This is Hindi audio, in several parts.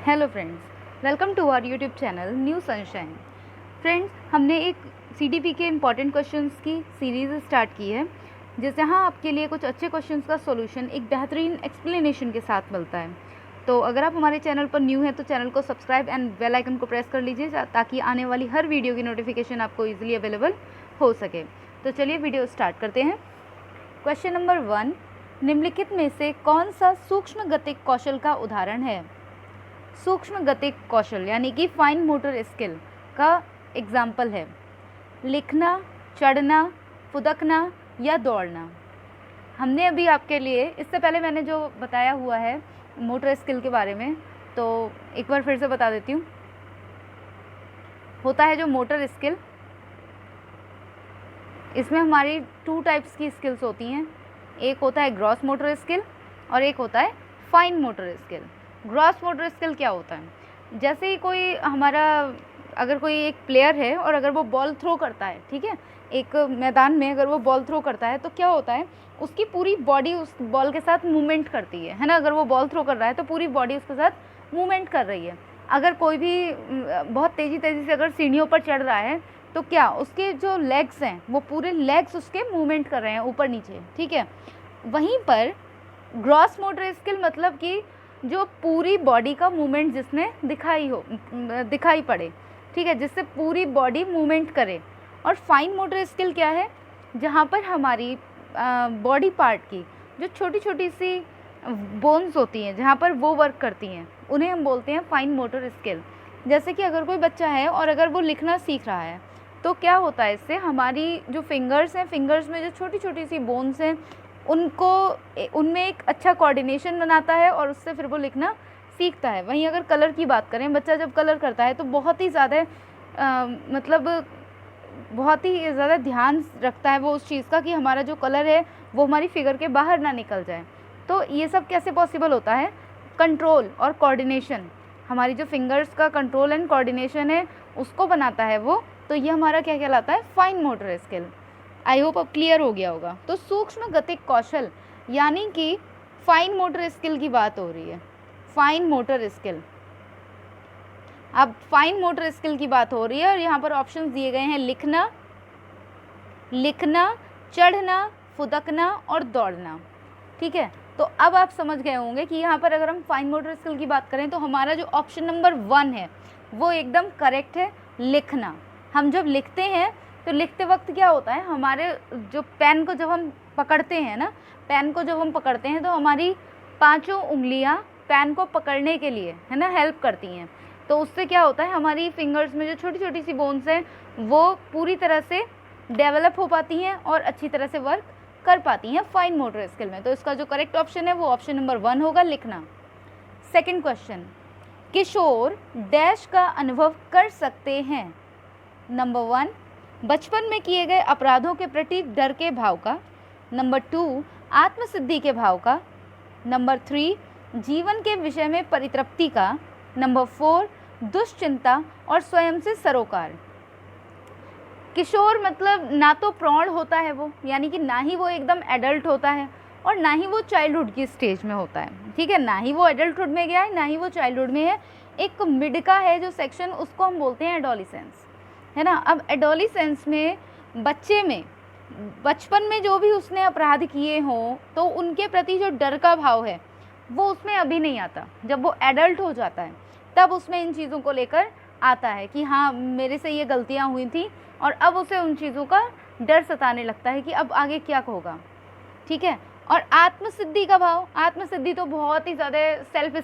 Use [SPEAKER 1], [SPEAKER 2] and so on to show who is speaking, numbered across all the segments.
[SPEAKER 1] Hello friends, welcome to our YouTube channel new sunshine. Friends, हमने एक सीडीपी के इम्पॉर्टेंट क्वेश्चंस की सीरीज़ स्टार्ट की है, जहाँ आपके लिए कुछ अच्छे क्वेश्चंस का सॉल्यूशन एक बेहतरीन एक्सप्लेनेशन के साथ मिलता है। तो अगर आप हमारे चैनल पर न्यू हैं तो चैनल को सब्सक्राइब एंड बेल आइकन को प्रेस कर लीजिए ताकि आने वाली हर वीडियो की नोटिफिकेशन आपको ईजिली अवेलेबल हो सके। तो चलिए वीडियो स्टार्ट करते हैं। क्वेश्चन नंबर 1, निम्नलिखित में से कौन सा सूक्ष्म गतिक कौशल का उदाहरण है? सूक्ष्म गतिक कौशल यानी कि फाइन मोटर स्किल का एग्जाम्पल है लिखना, चढ़ना, फुदकना या दौड़ना। हमने अभी आपके लिए इससे पहले मैंने जो बताया हुआ है मोटर स्किल के बारे में, तो एक बार फिर से बता देती हूँ। होता है जो मोटर स्किल, इसमें हमारी 2 टाइप्स की स्किल्स होती हैं। एक होता है ग्रॉस मोटर स्किल और एक होता है fine motor skill. Gross motor skill क्या होता है? जैसे ही कोई हमारा अगर कोई एक प्लेयर है और अगर वो बॉल थ्रो करता है, ठीक है, एक मैदान में अगर वो बॉल थ्रो करता है तो क्या होता है, उसकी पूरी बॉडी उस बॉल के साथ मूवमेंट करती है ना। अगर वो बॉल थ्रो कर रहा है तो पूरी बॉडी उसके साथ मूवमेंट कर रही है। अगर कोई भी बहुत तेज़ी से अगर सीढ़ियों पर चढ़ रहा है तो क्या उसके जो लेग्स हैं वो पूरे लेग्स उसके मूवमेंट कर रहे हैं ऊपर नीचे, ठीक है। वहीं पर ग्रॉस मोटर स्किल मतलब कि जो पूरी बॉडी का मूवमेंट जिसमें दिखाई पड़े, ठीक है, जिससे पूरी बॉडी मूवमेंट करे। और फाइन मोटर स्किल क्या है? जहाँ पर हमारी बॉडी पार्ट की जो छोटी छोटी सी बोन्स होती हैं, जहाँ पर वो वर्क करती हैं, उन्हें हम बोलते हैं फाइन मोटर स्किल। जैसे कि अगर कोई बच्चा है और अगर वो लिखना सीख रहा है तो क्या होता है, इससे हमारी जो फिंगर्स हैं, फिंगर्स में जो छोटी छोटी सी बोन्स हैं, उनमें एक अच्छा कोऑर्डिनेशन बनाता है और उससे फिर वो लिखना सीखता है। वहीं अगर कलर की बात करें, बच्चा जब कलर करता है तो बहुत ही ज़्यादा बहुत ही ज़्यादा ध्यान रखता है वो उस चीज़ का कि हमारा जो कलर है वो हमारी फिगर के बाहर ना निकल जाए। तो ये सब कैसे पॉसिबल होता है? कंट्रोल और कोऑर्डिनेशन, हमारी जो फिंगर्स का कंट्रोल एंड कोऑर्डिनेशन है उसको बनाता है वो। तो ये हमारा क्या कहलाता है? Fine motor skill. I hope अब क्लियर हो गया होगा। तो सूक्ष्म गतिक कौशल यानी कि फाइन मोटर स्किल की बात हो रही है, फाइन मोटर स्किल। अब फाइन मोटर स्किल की बात हो रही है और यहाँ पर ऑप्शंस दिए गए हैं लिखना, चढ़ना, फुदकना और दौड़ना, ठीक है। तो अब आप समझ गए होंगे कि यहाँ पर अगर हम फाइन मोटर स्किल की बात करें तो हमारा जो ऑप्शन नंबर 1 है वो एकदम करेक्ट है, लिखना। हम जब लिखते हैं तो लिखते वक्त क्या होता है, हमारे जो पेन को जब हम पकड़ते हैं ना, पेन को जब हम पकड़ते हैं तो हमारी 5 उंगलियां पेन को पकड़ने के लिए, है ना, हेल्प करती हैं। तो उससे क्या होता है, हमारी फिंगर्स में जो छोटी छोटी सी बोन्स हैं वो पूरी तरह से डेवलप हो पाती हैं और अच्छी तरह से वर्क कर पाती हैं फाइन मोटर स्किल में। तो इसका जो करेक्ट ऑप्शन है वो ऑप्शन नंबर 1 होगा, लिखना। सेकेंड क्वेश्चन, किशोर डैश का अनुभव कर सकते हैं? नंबर 1, बचपन में किए गए अपराधों के प्रति डर के भाव का। नंबर 2, आत्मसिद्धि के भाव का। नंबर 3, जीवन के विषय में परितृप्ति का। नंबर 4, दुश्चिंता और स्वयं से सरोकार। किशोर मतलब ना तो प्रौढ़ होता है वो, यानी कि ना ही वो एकदम एडल्ट होता है और ना ही वो चाइल्डहुड की स्टेज में होता है, ठीक है। ना ही वो एडल्टहुड में गया है, ना ही वो चाइल्डहुड में है। एक मिड का है जो सेक्शन, उसको हम बोलते हैं एडोलिसेंस, है ना। अब एडोलिसेंस में बच्चे में बचपन में जो भी उसने अपराध किए हों तो उनके प्रति जो डर का भाव है वो उसमें अभी नहीं आता। जब वो एडल्ट हो जाता है तब उसमें इन चीज़ों को लेकर आता है कि हाँ मेरे से ये गलतियाँ हुई थी, और अब उसे उन चीज़ों का डर सताने लगता है कि अब आगे क्या होगा, ठीक है। और आत्मसिद्धि का भाव, आत्मसिद्धि तो बहुत ही ज़्यादा सेल्फ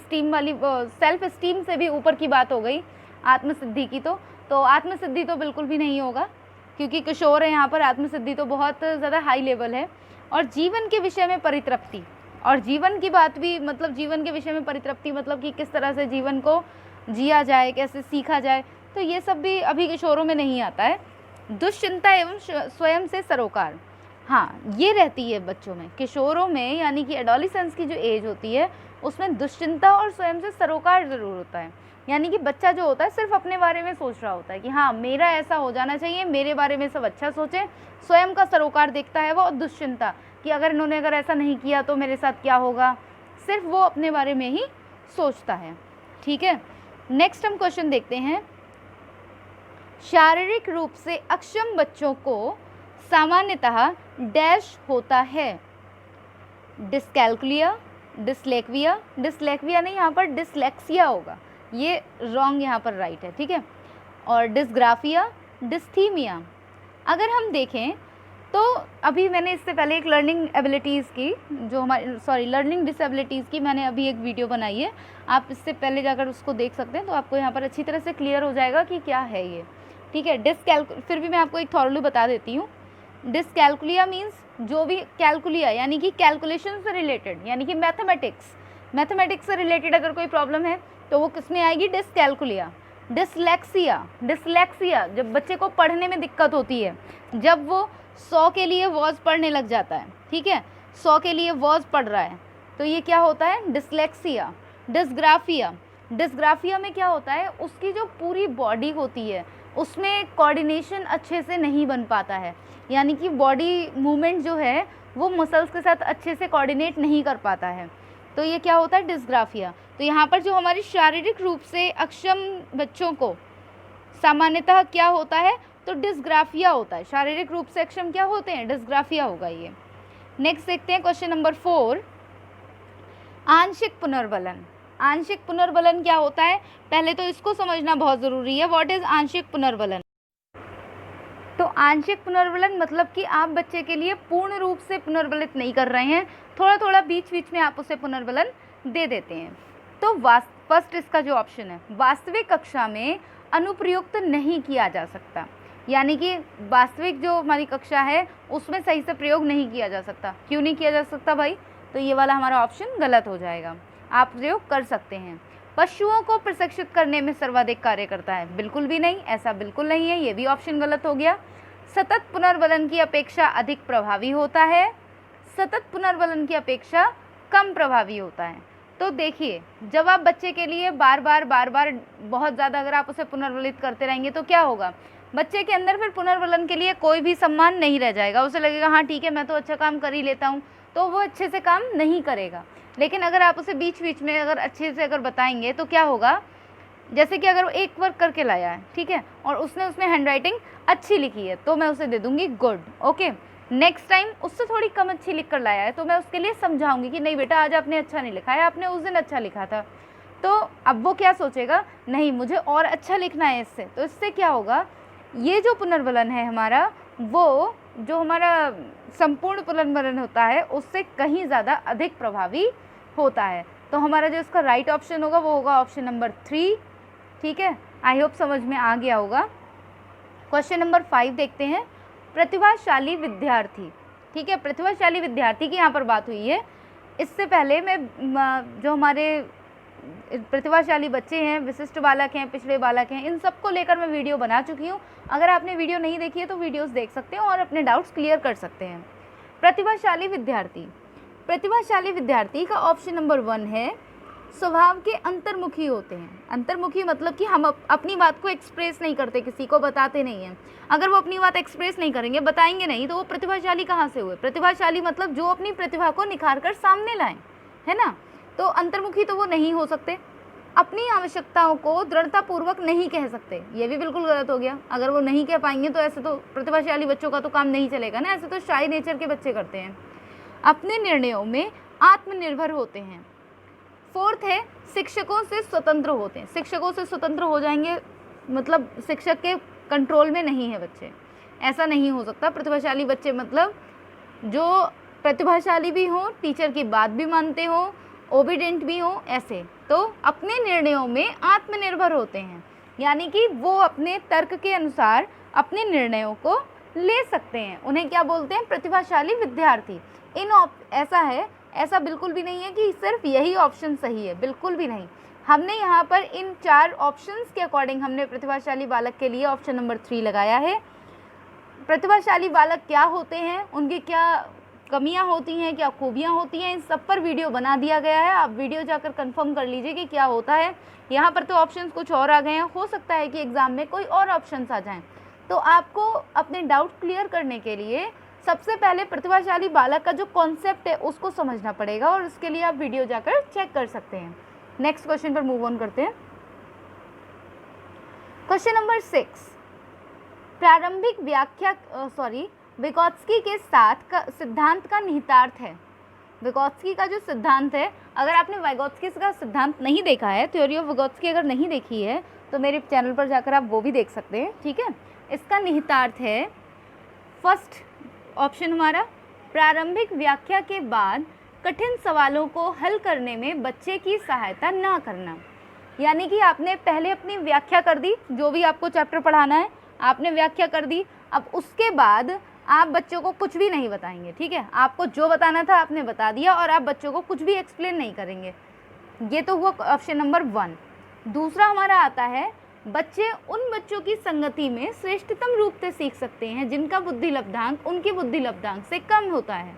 [SPEAKER 1] स्टीम से भी ऊपर की बात हो गई आत्मसिद्धि की। तो आत्मसिद्धि तो बिल्कुल भी नहीं होगा क्योंकि किशोर है यहाँ पर। आत्मसिद्धि तो बहुत ज़्यादा हाई लेवल है। और जीवन के विषय में परितृप्ति, और जीवन की बात भी, मतलब जीवन के विषय में परितृप्ति मतलब कि किस तरह से जीवन को जिया जाए, कैसे सीखा जाए, तो ये सब भी अभी किशोरों में नहीं आता है। दुश्चिंता एवं स्वयं से सरोकार, हाँ ये रहती है बच्चों में, किशोरों में, यानी कि एडोलिसेंस की जो एज होती है उसमें दुश्चिंता और स्वयं से सरोकार ज़रूर होता है। यानी कि बच्चा जो होता है सिर्फ अपने बारे में सोच रहा होता है कि हाँ मेरा ऐसा हो जाना चाहिए, मेरे बारे में सब अच्छा सोचें। स्वयं का सरोकार देखता है वो, और दुश्चिंता कि अगर ऐसा नहीं किया तो मेरे साथ क्या होगा, सिर्फ वो अपने बारे में ही सोचता है। ठीक है, नेक्स्ट हम क्वेश्चन देखते हैं। शारीरिक रूप से अक्षम बच्चों को सामान्यतः डैश होता है। डिस्कैल्कुलिया, डिसलेक्विया, डिसलेक्विया नहीं, यहाँ पर डिसलेक्सिया होगा, ये रॉन्ग यहाँ पर राइट है, ठीक है। और डिसग्राफिया, डिस्थीमिया। अगर हम देखें तो अभी मैंने इससे पहले एक लर्निंग एबिलिटीज़ की, जो हमारी लर्निंग डिसेबिलिटीज़ की मैंने अभी एक वीडियो बनाई है, आप इससे पहले जाकर उसको देख सकते हैं, तो आपको यहाँ पर अच्छी तरह से क्लियर हो जाएगा कि क्या है ये, ठीक है। फिर भी मैं आपको एक थॉरली बता देती हूँ। डिसकैल्कुलिया मीन्स जो भी कैलकुलिया यानी कि कैलकुलेशन से रिलेटेड, यानी कि मैथमेटिक्स से रिलेटेड अगर कोई प्रॉब्लम है तो वो किस में आएगी, डिसकैल्कुलिया। डिसलेक्सिया जब बच्चे को पढ़ने में दिक्कत होती है, जब वो 100 के लिए वर्ड्स पढ़ने लग जाता है, ठीक है, 100 के लिए वर्ड्स पढ़ रहा है, तो ये क्या होता है, डिसलेक्सिया। डिसग्राफिया में क्या होता है, उसकी जो पूरी बॉडी होती है उसमें कोऑर्डिनेशन अच्छे से नहीं बन पाता है, यानी कि बॉडी मूवमेंट जो है वो मसल्स के साथ अच्छे से कोऑर्डिनेट नहीं कर पाता है, तो ये क्या होता है, डिसग्राफिया। तो यहाँ पर जो हमारी शारीरिक रूप से अक्षम बच्चों को सामान्यतः क्या होता है, तो डिसग्राफिया होता है। शारीरिक रूप से अक्षम क्या होते हैं, डिसग्राफिया होगा ये। नेक्स्ट देखते हैं क्वेश्चन नंबर 4, आंशिक पुनर्बलन। आंशिक पुनर्बलन क्या होता है, पहले तो इसको समझना बहुत ज़रूरी है। व्हाट इज़ आंशिक पुनर्बलन? तो आंशिक पुनर्बलन मतलब कि आप बच्चे के लिए पूर्ण रूप से पुनर्बलित नहीं कर रहे हैं, थोड़ा थोड़ा बीच बीच में आप उसे पुनर्बलन दे देते हैं। तो फर्स्ट इसका जो ऑप्शन है, वास्तविक कक्षा में अनुप्रयुक्त नहीं किया जा सकता, यानी कि वास्तविक जो हमारी कक्षा है उसमें सही से प्रयोग नहीं किया जा सकता। क्यों नहीं किया जा सकता भाई? तो ये वाला हमारा ऑप्शन गलत हो जाएगा। आप प्रयोग कर सकते हैं। पशुओं को प्रशिक्षित करने में सर्वाधिक कार्य करता है, बिल्कुल भी नहीं, ऐसा बिल्कुल नहीं है, ये भी ऑप्शन गलत हो गया। सतत पुनर्बलन की अपेक्षा अधिक प्रभावी होता है, सतत पुनर्बलन की अपेक्षा कम प्रभावी होता है। तो देखिए, जब आप बच्चे के लिए बार बार बहुत ज़्यादा अगर आप उसे पुनर्बलित करते रहेंगे तो क्या होगा, बच्चे के अंदर फिर पुनर्बलन के लिए कोई भी सम्मान नहीं रह जाएगा। उसे लगेगा हाँ ठीक है, मैं तो अच्छा काम कर ही लेता हूँ, तो वो अच्छे से काम नहीं करेगा। लेकिन अगर आप उसे बीच बीच में अगर अच्छे से अगर बताएंगे तो क्या होगा, जैसे कि अगर वो एक वर्क करके लाया है, ठीक है, और उसने उसमें हैंडराइटिंग अच्छी लिखी है तो मैं उसे दे दूँगी गुड, ओके। नेक्स्ट टाइम उससे थोड़ी कम अच्छी लिख कर लाया है तो मैं उसके लिए समझाऊंगी कि नहीं बेटा, आज आपने अच्छा नहीं लिखा है, आपने उस दिन अच्छा लिखा था। तो अब वो क्या सोचेगा, नहीं मुझे और अच्छा लिखना है इससे। तो इससे क्या होगा, ये जो पुनर्बलन है हमारा, वो जो हमारा संपूर्ण पुनर्बलन होता है उससे कहीं ज़्यादा अधिक प्रभावी होता है। तो हमारा जो इसका राइट ऑप्शन होगा वो होगा ऑप्शन नंबर 3, ठीक है। आई होप समझ में आ गया होगा। क्वेश्चन नंबर 5 देखते हैं, प्रतिभाशाली विद्यार्थी, ठीक है, प्रतिभाशाली विद्यार्थी की यहाँ पर बात हुई है। इससे पहले मैं जो हमारे प्रतिभाशाली बच्चे हैं, विशिष्ट बालक हैं, पिछड़े बालक हैं, इन सबको लेकर मैं वीडियो बना चुकी हूँ। अगर आपने वीडियो नहीं देखी है तो वीडियोस देख सकते हैं और अपने डाउट्स क्लियर कर सकते हैं। प्रतिभाशाली विद्यार्थी, प्रतिभाशाली विद्यार्थी का ऑप्शन नंबर 1 है, स्वभाव के अंतर्मुखी होते हैं। अंतर्मुखी मतलब कि हम अपनी बात को एक्सप्रेस नहीं करते, किसी को बताते नहीं हैं। अगर वो अपनी बात एक्सप्रेस नहीं करेंगे, बताएंगे नहीं, तो वो प्रतिभाशाली कहाँ से हुए? प्रतिभाशाली मतलब जो अपनी प्रतिभा को निखार कर सामने लाएं, है ना। तो अंतर्मुखी तो वो नहीं हो सकते, अपनी आवश्यकताओं को दृढ़तापूर्वक नहीं कह सकते, ये भी बिल्कुल गलत हो गया। अगर वो नहीं कह पाएंगे तो ऐसे तो प्रतिभाशाली बच्चों का तो काम नहीं चलेगा ना, ऐसे तो शाय नेचर के बच्चे करते हैं। अपने निर्णयों में आत्मनिर्भर होते हैं। 4th है, शिक्षकों से स्वतंत्र होते हैं। शिक्षकों से स्वतंत्र हो जाएंगे मतलब शिक्षक के कंट्रोल में नहीं है बच्चे, ऐसा नहीं हो सकता। प्रतिभाशाली बच्चे मतलब जो प्रतिभाशाली भी हों, टीचर की बात भी मानते हों, ओबीडेंट भी हों, ऐसे। तो अपने निर्णयों में आत्मनिर्भर होते हैं, यानी कि वो अपने तर्क के अनुसार अपने निर्णयों को ले सकते हैं। उन्हें क्या बोलते हैं? प्रतिभाशाली विद्यार्थी। ऐसा है, ऐसा बिल्कुल भी नहीं है कि सिर्फ यही ऑप्शन सही है, बिल्कुल भी नहीं। हमने यहाँ पर इन 4 ऑप्शंस के अकॉर्डिंग हमने प्रतिभाशाली बालक के लिए ऑप्शन नंबर 3 लगाया है। प्रतिभाशाली बालक क्या होते हैं, उनकी क्या कमियां होती हैं, क्या खूबियां होती हैं, इन सब पर वीडियो बना दिया गया है। आप वीडियो जाकर कंफर्म कर लीजिए कि क्या होता है। यहाँ पर तो ऑप्शंस कुछ और आ गए हैं, हो सकता है कि एग्ज़ाम में कोई और ऑप्शंस आ जाएं। तो आपको अपने डाउट क्लियर करने के लिए सबसे पहले प्रतिभाशाली बालक का जो कॉन्सेप्ट है उसको समझना पड़ेगा, और उसके लिए आप वीडियो जाकर चेक कर सकते हैं। नेक्स्ट क्वेश्चन पर मूव ऑन करते हैं। क्वेश्चन नंबर 6, प्रारंभिक व्याख्या विगोत्स्की के साथ का सिद्धांत का निहितार्थ है। विगोत्स्की का जो सिद्धांत है, अगर आपने विगोत्स्की का सिद्धांत नहीं देखा है, थ्योरी ऑफ विगोत्स्की अगर नहीं देखी है तो मेरे चैनल पर जाकर आप वो भी देख सकते हैं, ठीक है। इसका निहितार्थ है, फर्स्ट ऑप्शन हमारा, प्रारंभिक व्याख्या के बाद कठिन सवालों को हल करने में बच्चे की सहायता ना करना। यानी कि आपने पहले अपनी व्याख्या कर दी, जो भी आपको चैप्टर पढ़ाना है आपने व्याख्या कर दी, अब उसके बाद आप बच्चों को कुछ भी नहीं बताएंगे, ठीक है। आपको जो बताना था आपने बता दिया और आप बच्चों को कुछ भी एक्सप्लेन नहीं करेंगे। ये तो हुआ ऑप्शन नंबर 1। दूसरा हमारा आता है, बच्चे उन बच्चों की संगति में श्रेष्ठतम रूप से सीख सकते हैं जिनका बुद्धि लब्धांक उनके बुद्धि लब्धांक से कम होता है।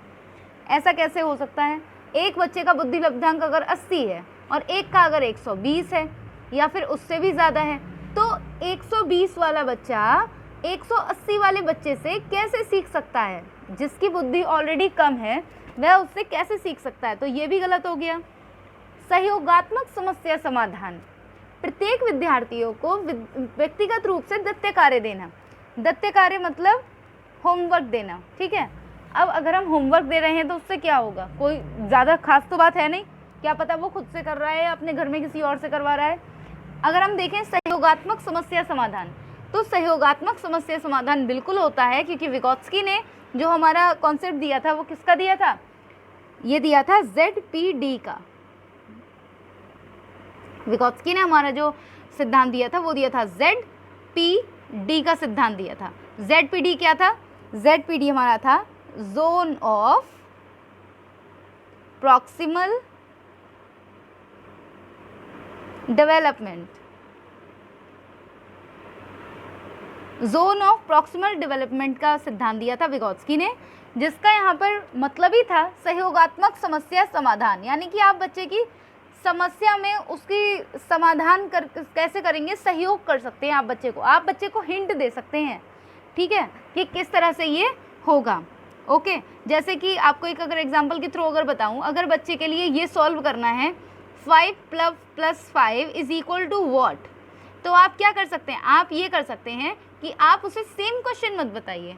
[SPEAKER 1] ऐसा कैसे हो सकता है? एक बच्चे का बुद्धि लब्धांक अगर 80 है और एक का अगर 120 है या फिर उससे भी ज़्यादा है, तो 120 वाला बच्चा 180 वाले बच्चे से कैसे सीख सकता है? जिसकी बुद्धि ऑलरेडी कम है वह उससे कैसे सीख सकता है? तो ये भी गलत हो गया। सहयोगात्मक समस्या समाधान, प्रत्येक विद्यार्थियों को व्यक्तिगत रूप से दत्य कार्य देना। दत्य कार्य मतलब होमवर्क देना, ठीक है। अब अगर हम होमवर्क दे रहे हैं तो उससे क्या होगा? कोई ज़्यादा खास तो बात है नहीं, क्या पता वो खुद से कर रहा है या अपने घर में किसी और से करवा रहा है। अगर हम देखें सहयोगात्मक समस्या समाधान, तो सहयोगात्मक समस्या समाधान बिल्कुल होता है, क्योंकि विगोत्स्की ने जो हमारा कॉन्सेप्ट दिया था वो किसका दिया था? ये दिया था ZPD का। विगोत्स्की ने हमारा जो सिद्धांत दिया था वो दिया था ZPD का सिद्धांत दिया था। ZPD क्या था? ZPD हमारा था zone of proximal development. Zone of proximal development का सिद्धांत दिया था विगोत्स्की ने, जिसका यहाँ पर मतलब ही था सहयोगात्मक समस्या समाधान। यानी कि आप बच्चे की समस्या में उसकी समाधान कैसे करेंगे, सहयोग कर सकते हैं आप बच्चे को हिंट दे सकते हैं, ठीक है, कि किस तरह से ये होगा। ओके, जैसे कि आपको एक अगर एग्जांपल के थ्रू अगर बताऊं, अगर बच्चे के लिए ये सॉल्व करना है 5 + 5 = व्हाट, तो आप क्या कर सकते हैं? आप ये कर सकते हैं कि आप उसे सेम क्वेश्चन मत बताइए,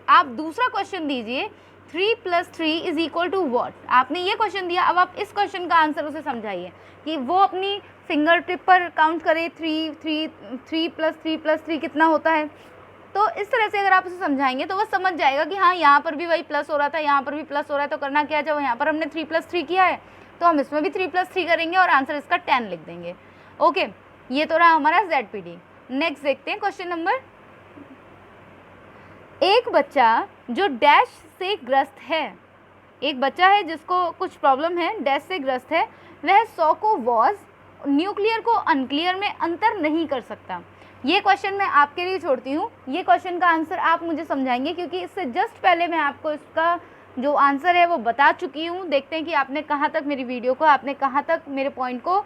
[SPEAKER 1] आप दूसरा क्वेश्चन दीजिए 3 + 3 = व्हाट। आपने ये क्वेश्चन दिया, अब आप इस क्वेश्चन का आंसर उसे समझाइए कि वो अपनी फिंगर टिप पर काउंट करे 3 + 3 + 3 कितना होता है। तो इस तरह से अगर आप उसे समझाएंगे तो वो समझ जाएगा कि हाँ, यहाँ पर भी वही प्लस हो रहा था, यहाँ पर भी प्लस हो रहा है, तो करना क्या है, जब यहाँ पर हमने 3 + 3 किया है तो हम इसमें भी 3 + 3 करेंगे और आंसर इसका 10 लिख देंगे। ओके, ये तो रहा हमारा ZPD। नेक्स्ट देखते हैं क्वेश्चन नंबर, एक बच्चा जो डैश से ग्रस्त है, एक बच्चा है जिसको कुछ प्रॉब्लम है, डैश से ग्रस्त है, वह 100 को वॉज, न्यूक्लियर को अनक्लियर में अंतर नहीं कर सकता। ये क्वेश्चन मैं आपके लिए छोड़ती हूँ, ये क्वेश्चन का आंसर आप मुझे समझाएंगे, क्योंकि इससे जस्ट पहले मैं आपको इसका जो आंसर है वो बता चुकी हूँ। देखते हैं कि आपने कहाँ तक मेरी वीडियो को, आपने कहाँ तक मेरे पॉइंट को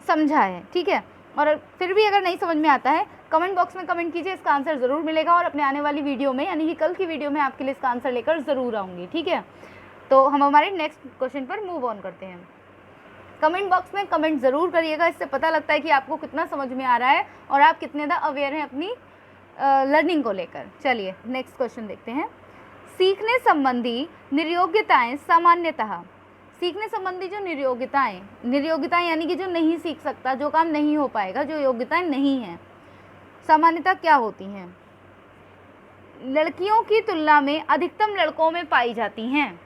[SPEAKER 1] समझा है, ठीक है। और फिर भी अगर नहीं समझ में आता है कमेंट बॉक्स में कमेंट कीजिए, इसका आंसर ज़रूर मिलेगा और अपने आने वाली वीडियो में यानी कि कल की वीडियो में आपके लिए इसका आंसर लेकर ज़रूर आऊँगी, ठीक है। तो हम हमारे नेक्स्ट क्वेश्चन पर मूव ऑन करते हैं। कमेंट बॉक्स में कमेंट ज़रूर करिएगा, इससे पता लगता है कि आपको कितना समझ में आ रहा है और आप कितने ज़्यादा अवेयर हैं अपनी लर्निंग को लेकर। चलिए नेक्स्ट क्वेश्चन देखते हैं। सीखने संबंधी निर्योग्यताएं सामान्यतः, सीखने संबंधी जो निर्योग्यताएं यानी कि जो नहीं सीख सकता, जो काम नहीं हो पाएगा, जो योग्यताएं नहीं हैं, सामान्यतः क्या होती हैं? लड़कियों की तुलना में अधिकतम लड़कों में पाई जाती हैं।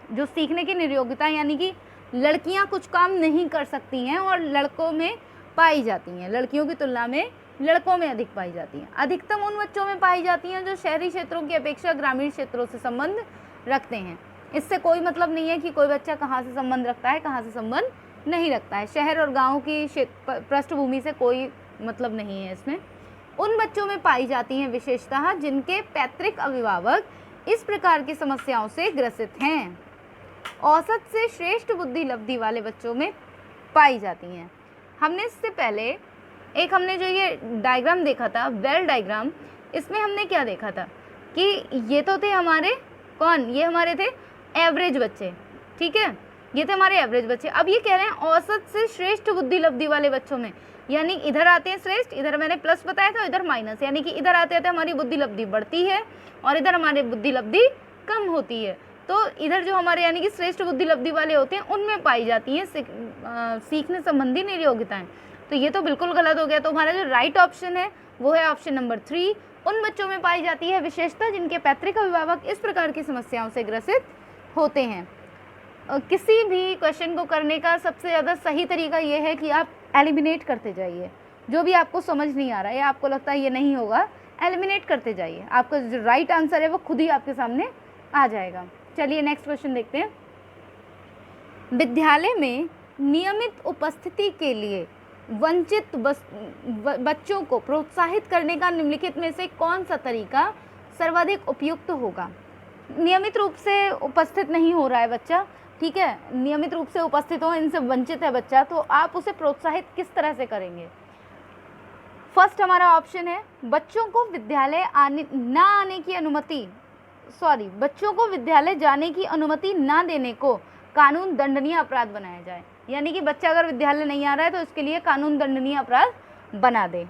[SPEAKER 1] जो सीखने की निर्योग्यताएं यानी कि लड़कियां कुछ काम नहीं कर सकती हैं और लड़कों में पाई जाती हैं, लड़कियों की तुलना में लड़कों में अधिक पाई जाती हैं। अधिकतम उन बच्चों में पाई जाती हैं जो शहरी क्षेत्रों की अपेक्षा ग्रामीण क्षेत्रों से संबंध रखते हैं। इससे कोई मतलब नहीं है कि कोई बच्चा कहाँ से संबंध रखता है, कहाँ से संबंध नहीं रखता है। शहर और गाँव की पृष्ठभूमि से कोई मतलब नहीं है इसमें। उन बच्चों में पाई जाती हैं विशेषतः जिनके पैतृक अभिभावक इस प्रकार की समस्याओं से ग्रसित हैं। औसत से श्रेष्ठ बुद्धि लब्धि वाले बच्चों में पाई जाती हैं। हमने इससे पहले हमने जो ये डायग्राम देखा था, वेल डायग्राम, इसमें हमने क्या देखा था कि ये तो थे हमारे ये हमारे थे एवरेज बच्चे, ठीक है। ये थे हमारे एवरेज बच्चे। अब ये कह रहे हैं औसत से श्रेष्ठ बुद्धि लब्धि वाले बच्चों में, यानी इधर आते हैं श्रेष्ठ, इधर मैंने प्लस बताया था, इधर माइनस, यानी कि इधर आते आते हमारी बुद्धि लब्धि बढ़ती है और इधर हमारी बुद्धि लब्धि कम होती है। तो इधर जो हमारे यानी कि श्रेष्ठ बुद्धि लब्धि वाले होते हैं उनमें पाई जाती हैं सीखने संबंधी निर्योग्यताएं। तो ये तो बिल्कुल गलत हो गया। तो हमारा जो राइट ऑप्शन है वो है ऑप्शन नंबर 3, उन बच्चों में पाई जाती है विशेषता जिनके पैतृक अभिभावक इस प्रकार की समस्याओं से ग्रसित होते हैं। किसी भी क्वेश्चन को करने का सबसे ज़्यादा सही तरीका ये है कि आप एलिमिनेट करते जाइए, जो भी आपको समझ नहीं आ रहा है या आपको लगता है ये नहीं होगा, एलिमिनेट करते जाइए, आपका जो राइट आंसर है वो खुद ही आपके सामने आ जाएगा। चलिए नेक्स्ट क्वेश्चन देखते हैं। विद्यालय में नियमित उपस्थिति के लिए वंचित बच्चों को प्रोत्साहित करने का निम्नलिखित में से कौन सा तरीका सर्वाधिक उपयुक्त होगा? नियमित रूप से उपस्थित नहीं हो रहा है बच्चा, ठीक है, नियमित रूप से उपस्थित हो, इनसे वंचित है बच्चा, तो आप उसे प्रोत्साहित किस तरह से करेंगे? फर्स्ट हमारा ऑप्शन है बच्चों को विद्यालय आने की अनुमति, बच्चों को विद्यालय जाने की अनुमति ना देने को कानून दंडनीय अपराध बनाया जाए, यानी कि बच्चा अगर विद्यालय नहीं आ रहा है तो इसके लिए कानून दंडनीय अपराध बना दे।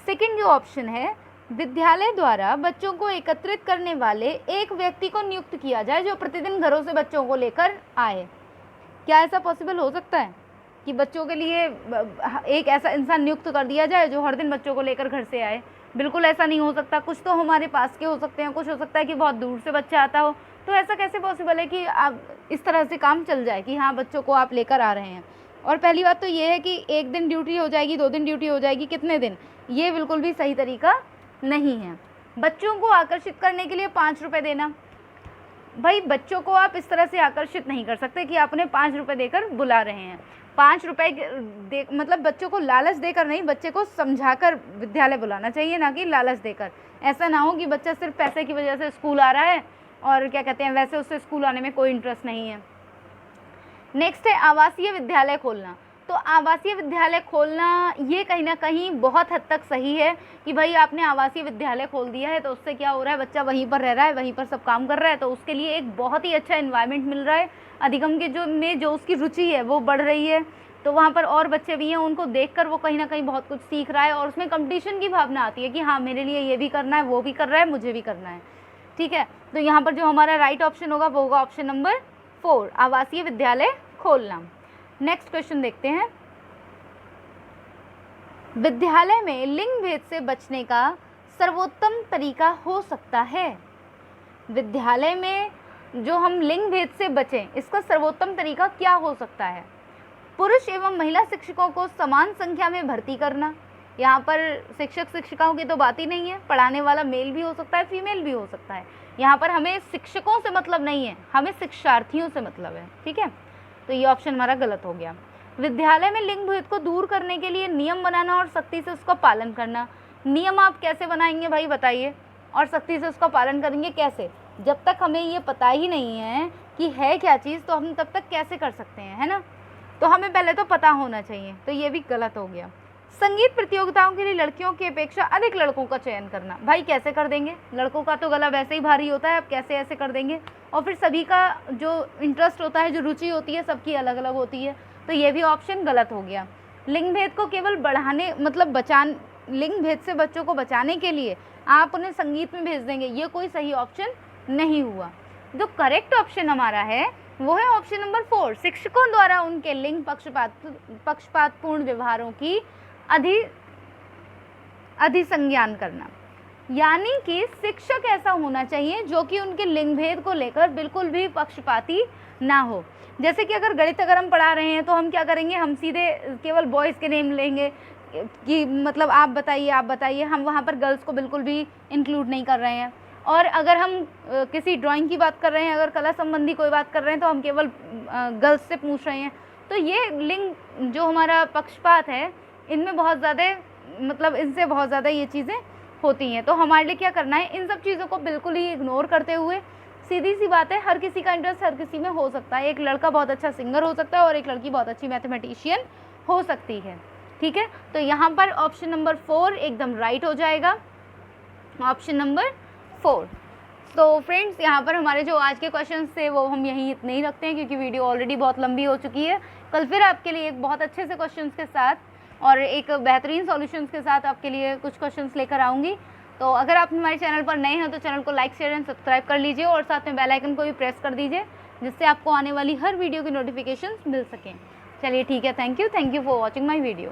[SPEAKER 1] सेकंड जो ऑप्शन है, विद्यालय द्वारा बच्चों को एकत्रित करने वाले एक व्यक्ति को नियुक्त किया जाए जो प्रतिदिन घरों से बच्चों को लेकर आए। क्या ऐसा पॉसिबल हो सकता है कि बच्चों के लिए एक ऐसा इंसान नियुक्त कर दिया जाए जो हर दिन बच्चों को लेकर घर से आए? बिल्कुल ऐसा नहीं हो सकता। कुछ तो हमारे पास के हो सकते हैं, कुछ हो सकता है कि बहुत दूर से बच्चा आता हो, तो ऐसा कैसे पॉसिबल है कि आप इस तरह से काम चल जाए कि हाँ बच्चों को आप लेकर आ रहे हैं? और पहली बात तो ये है कि एक दिन ड्यूटी हो जाएगी, 2 दिन ड्यूटी हो जाएगी, कितने दिन, ये बिल्कुल भी सही तरीका नहीं है। बच्चों को आकर्षित करने के लिए 5 रुपये देना, भाई बच्चों को आप इस तरह से आकर्षित नहीं कर सकते कि आप उन्हें 5 रुपये देकर बुला रहे हैं। 5 रुपये दे मतलब बच्चों को लालच देकर नहीं, बच्चे को समझाकर विद्यालय बुलाना चाहिए, ना कि लालच देकर। ऐसा ना हो कि बच्चा सिर्फ पैसे की वजह से स्कूल आ रहा है और क्या कहते हैं वैसे उससे स्कूल आने में कोई इंटरेस्ट नहीं है। नेक्स्ट है आवासीय विद्यालय खोलना। तो आवासीय विद्यालय खोलना ये कहीं ना कहीं बहुत हद तक सही है कि भाई आपने आवासीय विद्यालय खोल दिया है तो उससे क्या हो रहा है, बच्चा वहीं पर रह रहा है, वहीं पर सब काम कर रहा है, तो उसके लिए एक बहुत ही अच्छा एनवायरनमेंट मिल रहा है। अधिगम के जो उसकी रुचि है वो बढ़ रही है, तो वहाँ पर और बच्चे भी हैं, उनको देखकर वो कहीं ना कहीं बहुत कुछ सीख रहा है और उसमें कंपटीशन की भावना आती है कि हाँ मेरे लिए ये भी करना है, वो भी कर रहा है, मुझे भी करना है, ठीक है। तो यहाँ पर जो हमारा राइट ऑप्शन होगा वो होगा ऑप्शन नंबर 4, आवासीय विद्यालय खोलना। नेक्स्ट क्वेश्चन देखते हैं। विद्यालय में लिंग भेद से बचने का सर्वोत्तम तरीका हो सकता है? विद्यालय में जो हम लिंग भेद से बचें, इसका सर्वोत्तम तरीका क्या हो सकता है? पुरुष एवं महिला शिक्षकों को समान संख्या में भर्ती करना। यहाँ पर शिक्षक शिक्षिकाओं की तो बात ही नहीं है, पढ़ाने वाला मेल भी हो सकता है, फीमेल भी हो सकता है। यहाँ पर हमें शिक्षकों से मतलब नहीं है, हमें शिक्षार्थियों से मतलब है, ठीक है। तो ये ऑप्शन हमारा गलत हो गया। विद्यालय में लिंग भेद को दूर करने के लिए नियम बनाना और सख्ती से उसका पालन करना। नियम आप कैसे बनाएंगे भाई बताइए, और सख्ती से उसका पालन करेंगे कैसे? जब तक हमें ये पता ही नहीं है कि है क्या चीज़ तो हम तब तक कैसे कर सकते हैं, है ना। तो हमें पहले तो पता होना चाहिए, तो ये भी गलत हो गया। संगीत प्रतियोगिताओं के लिए लड़कियों की अपेक्षा अधिक लड़कों का चयन करना, भाई कैसे कर देंगे? लड़कों का तो गला वैसे ही भारी होता है, आप कैसे ऐसे कर देंगे? और फिर सभी का जो इंटरेस्ट होता है, जो रुचि होती है, सबकी अलग अलग होती है, तो ये भी ऑप्शन गलत हो गया। लिंग भेद को केवल बढ़ाने मतलब लिंग भेद से बच्चों को बचाने के लिए आप उन्हें संगीत में भेज देंगे, ये कोई सही ऑप्शन नहीं हुआ। जो करेक्ट ऑप्शन हमारा है वो है ऑप्शन नंबर 4, शिक्षकों द्वारा उनके लिंग पक्षपातपूर्ण व्यवहारों की अधिसंज्ञान करना। यानी कि शिक्षक ऐसा होना चाहिए जो कि उनके लिंग भेद को लेकर बिल्कुल भी पक्षपाती ना हो। जैसे कि अगर गणित अगर हम पढ़ा रहे हैं तो हम क्या करेंगे, हम सीधे केवल बॉयज़ के नेम लेंगे कि मतलब आप बताइए, हम वहाँ पर गर्ल्स को बिल्कुल भी इंक्लूड नहीं कर रहे हैं। और अगर हम किसी ड्राइंग की बात कर रहे हैं, अगर कला संबंधी कोई बात कर रहे हैं तो हम केवल गर्ल्स से पूछ रहे हैं। तो ये लिंग जो हमारा पक्षपात है, इनमें बहुत ज़्यादा मतलब इनसे बहुत ज़्यादा ये चीज़ें होती हैं। तो हमारे लिए क्या करना है, इन सब चीज़ों को बिल्कुल ही इग्नोर करते हुए, सीधी सी बात है, हर किसी का इंटरेस्ट हर किसी में हो सकता है। एक लड़का बहुत अच्छा सिंगर हो सकता है और एक लड़की बहुत अच्छी मैथमेटिशियन हो सकती है, ठीक है। तो यहाँ पर ऑप्शन नंबर 4 एकदम राइट हो जाएगा, ऑप्शन नंबर 4। तो फ्रेंड्स यहाँ पर हमारे जो आज के क्वेश्चंस थे वो हम यहीं इतने ही रखते हैं, क्योंकि वीडियो ऑलरेडी बहुत लंबी हो चुकी है। कल फिर आपके लिए एक बहुत अच्छे से क्वेश्चंस के साथ और एक बेहतरीन सॉल्यूशंस के साथ आपके लिए कुछ क्वेश्चंस लेकर आऊँगी। तो अगर आप हमारे चैनल पर नए हैं तो चैनल को लाइक, शेयर एंड सब्सक्राइब कर लीजिए और साथ में बेल आइकन को भी प्रेस कर दीजिए, जिससे आपको आने वाली हर वीडियो की नोटिफिकेशंस मिल सकें। चलिए ठीक है, thank you for watching my video.